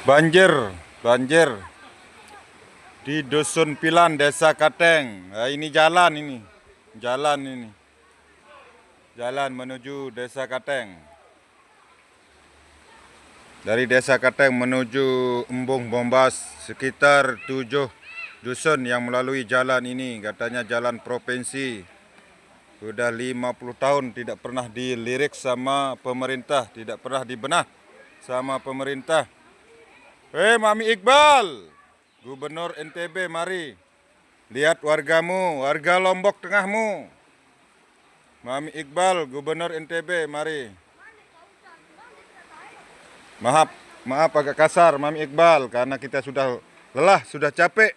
Banjir di Dusun Pilan, Desa Kateng. Nah, ini jalan jalan menuju Desa Kateng. Dari Desa Kateng menuju Embung Bombas, sekitar 7 dusun yang melalui jalan ini. Katanya jalan provinsi. Sudah 50 tahun tidak pernah dilirik sama pemerintah, tidak pernah dibenah sama pemerintah. Mami Iqbal, Gubernur NTB, mari. Lihat wargamu, warga Lombok Tengahmu. Mami Iqbal, Gubernur NTB, mari. Maaf agak kasar Mami Iqbal, karena kita sudah lelah, sudah capek